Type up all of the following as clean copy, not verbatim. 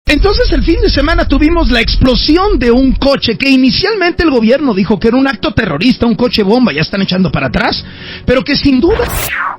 Entonces el fin de semana tuvimos la explosión de un coche que inicialmente el gobierno dijo que era un acto terrorista, un coche bomba, ya están echando para atrás, pero que sin duda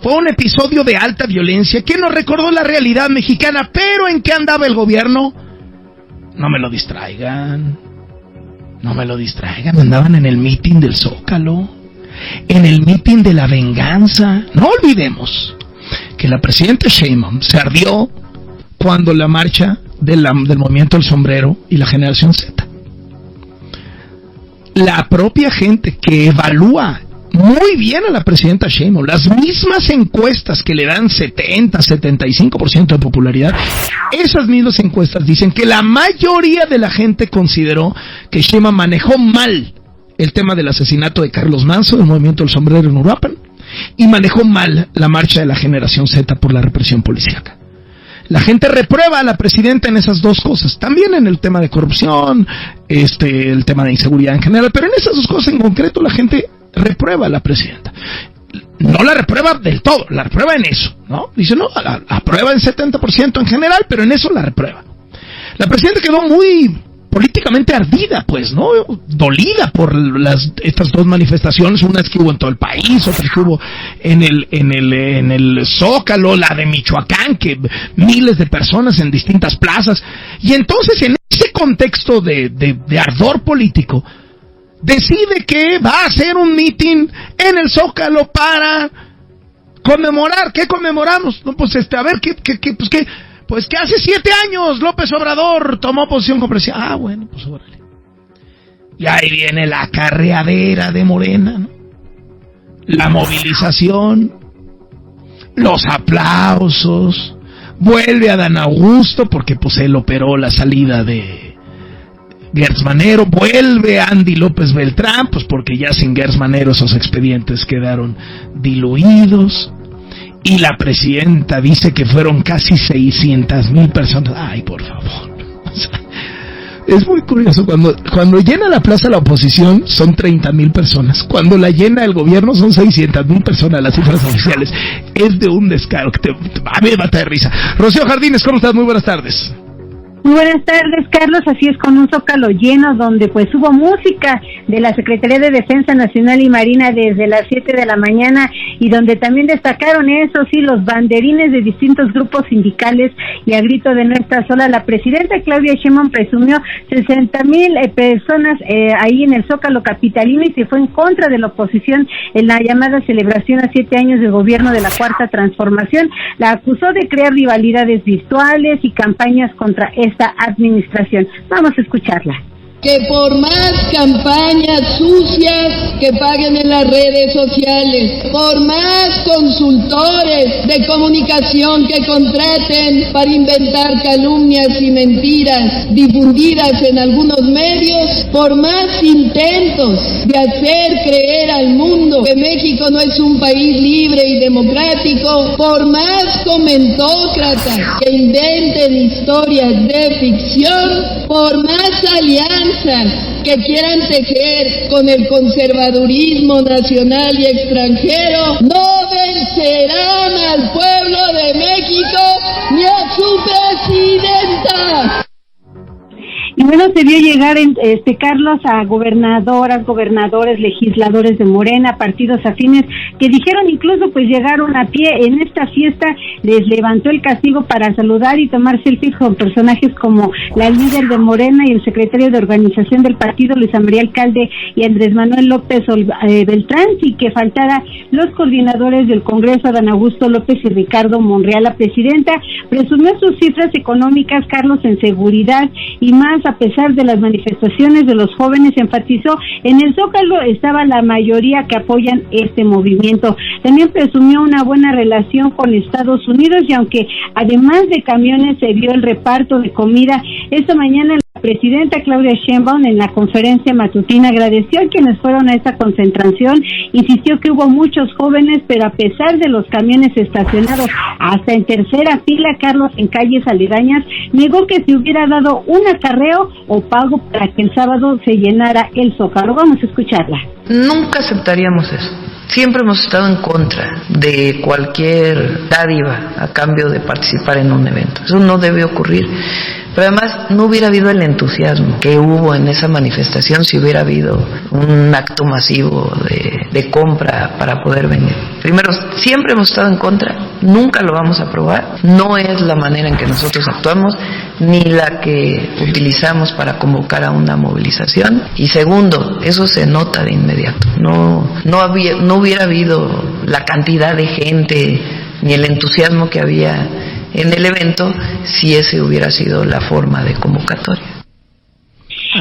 fue un episodio de alta violencia que nos recordó la realidad mexicana. Pero ¿en qué andaba el gobierno? No me lo distraigan, andaban en el mitin del Zócalo, en el mitin de la venganza. No olvidemos que la presidenta Sheinbaum se ardió cuando la marcha del movimiento del sombrero y la generación Z. La propia gente que evalúa muy bien a la presidenta Sheinbaum, las mismas encuestas que le dan 70-75% de popularidad, esas mismas encuestas dicen que la mayoría de la gente consideró que Sheinbaum manejó mal el tema del asesinato de Carlos Manzo, del movimiento del sombrero en Uruapan, y manejó mal la marcha de la generación Z por la represión policíaca. La gente reprueba a la presidenta en esas dos cosas, también en el tema de corrupción, el tema de inseguridad en general, pero en esas dos cosas en concreto la gente reprueba a la presidenta. No la reprueba del todo, la reprueba en eso, ¿no? Dice, no, la aprueba en 70% en general, pero en eso la reprueba. La presidenta quedó muy políticamente ardida, pues, ¿no? Dolida por estas dos manifestaciones, unas que hubo en todo el país, otras que hubo en el Zócalo, la de Michoacán, que miles de personas en distintas plazas. Y entonces, en ese contexto de ardor político, decide que va a hacer un mitin en el Zócalo para conmemorar. ¿Qué conmemoramos? No, pues a ver, pues que hace 7 años López Obrador tomó posición como presidente. Ah, bueno, pues órale. Y ahí viene la carreadera de Morena, ¿no? La movilización, los aplausos, vuelve Adán Augusto, porque pues él operó la salida de Gertz Manero, vuelve Andy López Beltrán, pues porque ya sin Gertz Manero esos expedientes quedaron diluidos. Y la presidenta dice que fueron casi 600,000 personas. Ay, por favor. O sea, es muy curioso. Cuando llena la plaza la oposición son 30,000 personas. Cuando la llena el gobierno son 600,000 personas, las cifras oficiales. Es de un descaro que a mí me mata de risa. Rocío Jardines, ¿cómo estás? Muy buenas tardes. Muy buenas tardes, Carlos. Así es, con un Zócalo lleno donde pues hubo música de la Secretaría de Defensa Nacional y Marina desde las 7 de la mañana, y donde también destacaron, eso sí, los banderines de distintos grupos sindicales, y a grito de no estar sola, la presidenta Claudia Sheinbaum presumió 60,000 personas ahí en el Zócalo capitalino, y se fue en contra de la oposición en la llamada celebración a 7 años de gobierno de la Cuarta Transformación. La acusó de crear rivalidades virtuales y campañas contra esta administración. Vamos a escucharla. Que por más campañas sucias que paguen en las redes sociales, por más consultores de comunicación que contraten para inventar calumnias y mentiras difundidas en algunos medios, por más intentos de hacer creer al mundo que México no es un país libre y democrático, por más comentócratas que inventen historias de ficción, por más alianzas que quieran tejer con el conservadurismo nacional y extranjero, no vencerán al pueblo de México ni a su presidenta. Y bueno, se vio llegar, Carlos, a gobernadoras, gobernadores, legisladores de Morena, partidos afines, que dijeron incluso pues llegaron a pie. En esta fiesta les levantó el castigo para saludar y tomar selfies con personajes como la líder de Morena y el secretario de organización del partido, Luisa María Alcalde, y Andrés Manuel López Beltrán, y que faltara los coordinadores del Congreso, Adán Augusto López y Ricardo Monreal. La presidenta presumió sus cifras económicas, Carlos, en seguridad y más. A pesar de las manifestaciones de los jóvenes, enfatizó, en el Zócalo estaba la mayoría que apoyan este movimiento. También presumió una buena relación con Estados Unidos, y aunque además de camiones se vio el reparto de comida, esta mañana la presidenta Claudia Sheinbaum en la conferencia matutina agradeció a quienes fueron a esta concentración, insistió que hubo muchos jóvenes, pero a pesar de los camiones estacionados hasta en tercera fila, Carlos, en calles aledañas, negó que se hubiera dado un acarreo o pago para que el sábado se llenara el Zócalo. Vamos a escucharla. Nunca aceptaríamos eso. Siempre hemos estado en contra de cualquier dádiva a cambio de participar en un evento. Eso no debe ocurrir. Pero además no hubiera habido el entusiasmo que hubo en esa manifestación si hubiera habido un acto masivo de compra para poder venir. Primero, siempre hemos estado en contra, nunca lo vamos a aprobar, no es la manera en que nosotros actuamos, ni la que utilizamos para convocar a una movilización. Y segundo, eso se nota de inmediato, no hubiera habido la cantidad de gente ni el entusiasmo que había en el evento si ese hubiera sido la forma de convocatoria.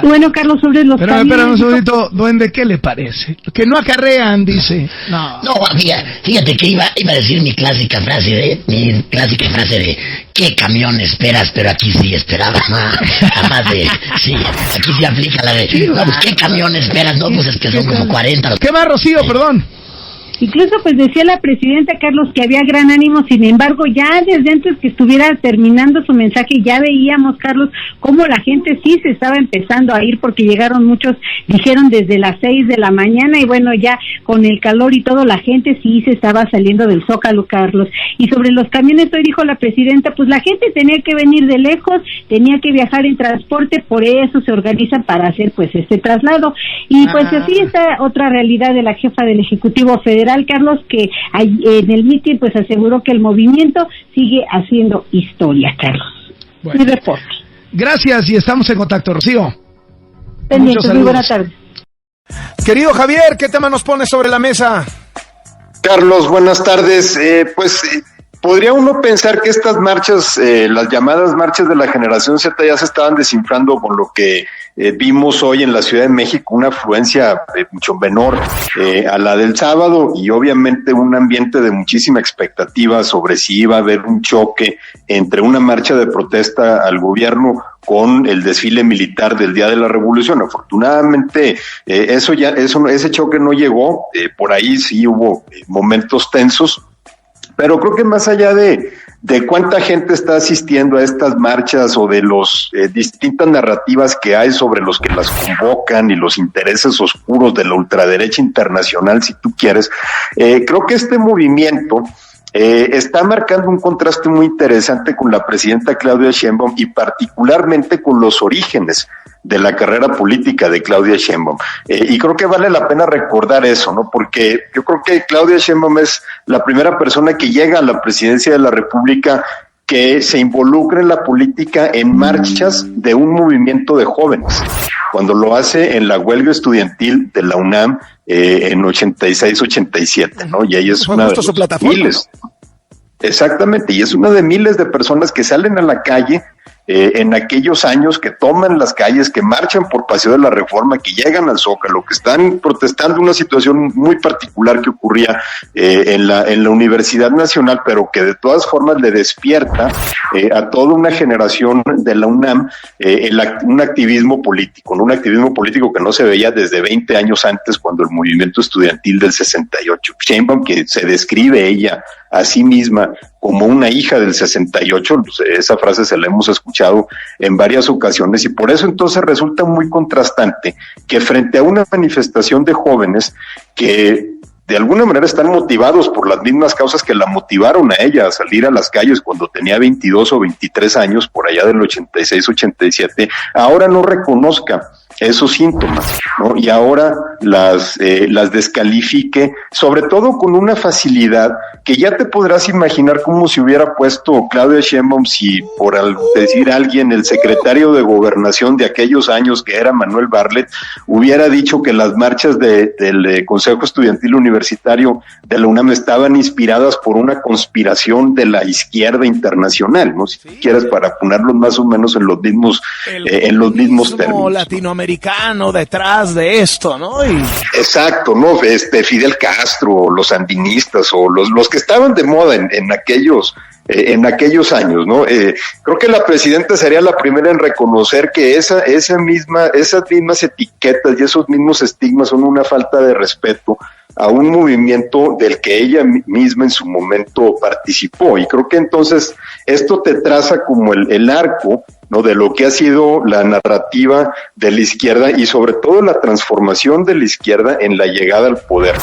Bueno, Carlos, sobre los Pero un segundito, duende, ¿qué le parece? Que no acarrean, dice. No, fíjate que iba a decir mi clásica frase de ¿qué camión esperas? Pero aquí sí esperaba más de, sí, aquí sí aplica la de, no, pues ¿qué camión esperas? No, pues es que son como 40. ¿Qué más, Rocío? Perdón. Incluso pues decía la presidenta, Carlos, que había gran ánimo, sin embargo ya desde antes que estuviera terminando su mensaje ya veíamos, Carlos, cómo la gente sí se estaba empezando a ir porque llegaron muchos, dijeron desde las 6 de la mañana y bueno, ya con el calor y todo la gente sí se estaba saliendo del Zócalo, Carlos. Y sobre los camiones hoy dijo la presidenta, pues la gente tenía que venir de lejos, tenía que viajar en transporte, por eso se organizan para hacer pues este traslado. Y pues así está otra realidad de la jefa del Ejecutivo Federal, Carlos, que en el mitin pues aseguró que el movimiento sigue haciendo historia, Carlos. Bueno. Mi reporte. Gracias y estamos en contacto, Rocío. Pendientes, muy buena tarde. Querido Javier, ¿qué tema nos pones sobre la mesa? Carlos, buenas tardes. Podría uno pensar que estas marchas, las llamadas marchas de la generación Z ya se estaban desinflando con lo que vimos hoy en la Ciudad de México, una afluencia mucho menor a la del sábado y obviamente un ambiente de muchísima expectativa sobre si iba a haber un choque entre una marcha de protesta al gobierno con el desfile militar del Día de la Revolución. Afortunadamente, ese choque no llegó, por ahí sí hubo momentos tensos, pero creo que más allá de cuánta gente está asistiendo a estas marchas o de los distintas narrativas que hay sobre los que las convocan y los intereses oscuros de la ultraderecha internacional, si tú quieres, creo que este movimiento está marcando un contraste muy interesante con la presidenta Claudia Sheinbaum y particularmente con los orígenes de la carrera política de Claudia Sheinbaum. Y creo que vale la pena recordar eso, ¿no? Porque yo creo que Claudia Sheinbaum es la primera persona que llega a la presidencia de la República que se involucra en la política en marchas de un movimiento de jóvenes. Cuando lo hace en la huelga estudiantil de la UNAM en 86-87, ¿no? Y ahí es una de las miles. Exactamente, y es una de miles de personas que salen a la calle en aquellos años, que toman las calles, que marchan por Paseo de la Reforma, que llegan al Zócalo, que están protestando una situación muy particular que ocurría en la Universidad Nacional, pero que de todas formas le despierta a toda una generación de la UNAM un activismo político, ¿no? Un activismo político que no se veía desde 20 años antes, cuando el movimiento estudiantil del 68. Sheinbaum, que se describe ella a sí misma como una hija del 68, esa frase se la hemos escuchado en varias ocasiones, y por eso entonces resulta muy contrastante que frente a una manifestación de jóvenes que de alguna manera están motivados por las mismas causas que la motivaron a ella a salir a las calles cuando tenía 22 o 23 años, por allá del 86-87, ahora no reconozca esos síntomas, ¿no? Y ahora las descalifique, sobre todo con una facilidad que ya te podrás imaginar como si hubiera puesto Claudia Sheinbaum, si por decir alguien, el secretario de Gobernación de aquellos años, que era Manuel Bartlett, hubiera dicho que las marchas del Consejo Estudiantil Universitario de la UNAM estaban inspiradas por una conspiración de la izquierda internacional, ¿no? Si quieres, para ponerlos más o menos en los mismos términos. Latinoamericano detrás de esto, ¿no? Exacto, ¿no? Fidel Castro, los sandinistas o los que estaban de moda en aquellos años, ¿no? Creo que la presidenta sería la primera en reconocer que esas mismas etiquetas y esos mismos estigmas son una falta de respeto a un movimiento del que ella misma en su momento participó. Y creo que entonces esto te traza como el arco, ¿no?, de lo que ha sido la narrativa de la izquierda y sobre todo la transformación de la izquierda en la llegada al poder.